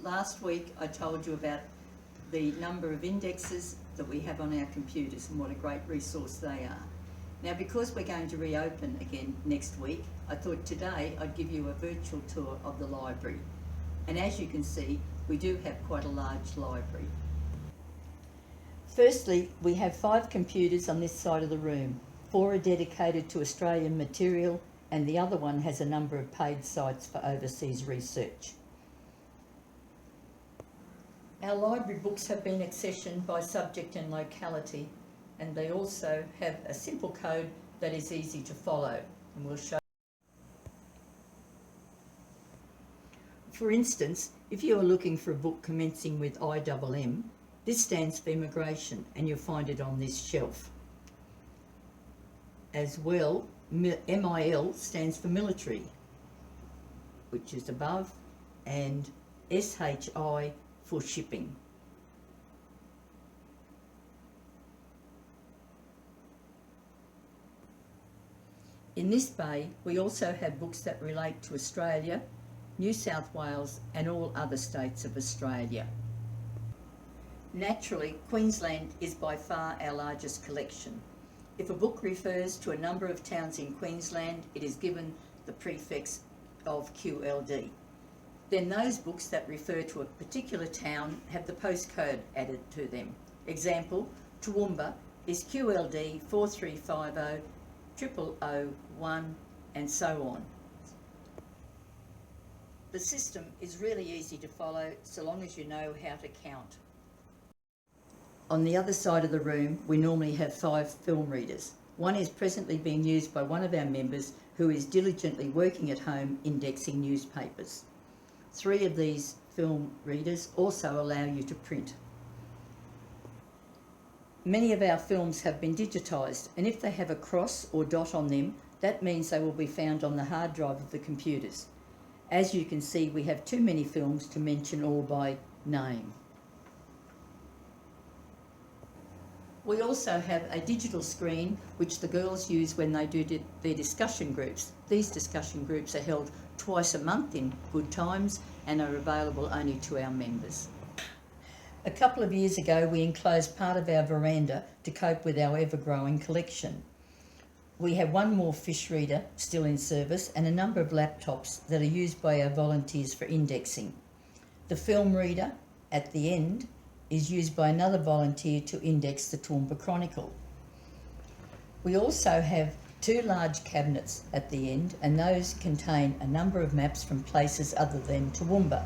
Last week I told you about the number of indexes that we have on our computers and what a great resource they are. Now, because we're going to reopen again next week, I thought today I'd give you a virtual tour of the library. And as you can see, we do have quite a large library. Firstly, we have 5 computers on this side of the room. 4 are dedicated to Australian material, and the other one has a number of paid sites for overseas research. Our library books have been accessioned by subject and locality, and they also have a simple code that is easy to follow, and we'll show. For instance, if you are looking for a book commencing with IMM, this stands for immigration, and you'll find it on this shelf. As well, MIL stands for military, which is above, and SHI for shipping. In this bay, we also have books that relate to Australia, New South Wales and all other states of Australia. Naturally, Queensland is by far our largest collection. If a book refers to a number of towns in Queensland, it is given the prefix of QLD. Then those books that refer to a particular town have the postcode added to them. Example, Toowoomba is QLD 4350 0001 and so on. The system is really easy to follow so long as you know how to count. On the other side of the room, we normally have 5 film readers. One is presently being used by one of our members who is diligently working at home indexing newspapers. 3 of these film readers also allow you to print. Many of our films have been digitised, and if they have a cross or dot on them, that means they will be found on the hard drive of the computers. As you can see, we have too many films to mention all by name. We also have a digital screen which the girls use when they do their discussion groups. These discussion groups are held twice a month in good times and are available only to our members. A couple of years ago, we enclosed part of our veranda to cope with our ever-growing collection. We have 1 more fish reader still in service and a number of laptops that are used by our volunteers for indexing. The film reader at the end is used by another volunteer to index the Toowoomba Chronicle. We also have 2 large cabinets at the end, and those contain a number of maps from places other than Toowoomba.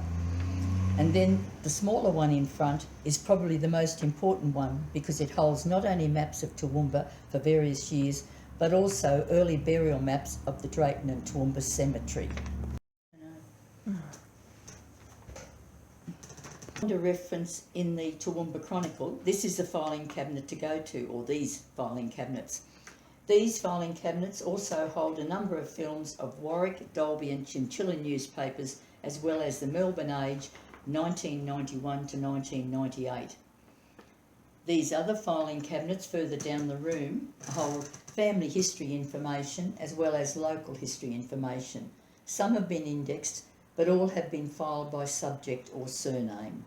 And then the smaller one in front is probably the most important one because it holds not only maps of Toowoomba for various years, but also early burial maps of the Drayton and Toowoomba Cemetery. Under reference in the Toowoomba Chronicle, this is the filing cabinet to go to, or these filing cabinets. These filing cabinets also hold a number of films of Warwick, Dalby and Chinchilla newspapers, as well as the Melbourne Age 1991 to 1998. These other filing cabinets further down the room hold family history information as well as local history information. Some have been indexed, but all have been filed by subject or surname.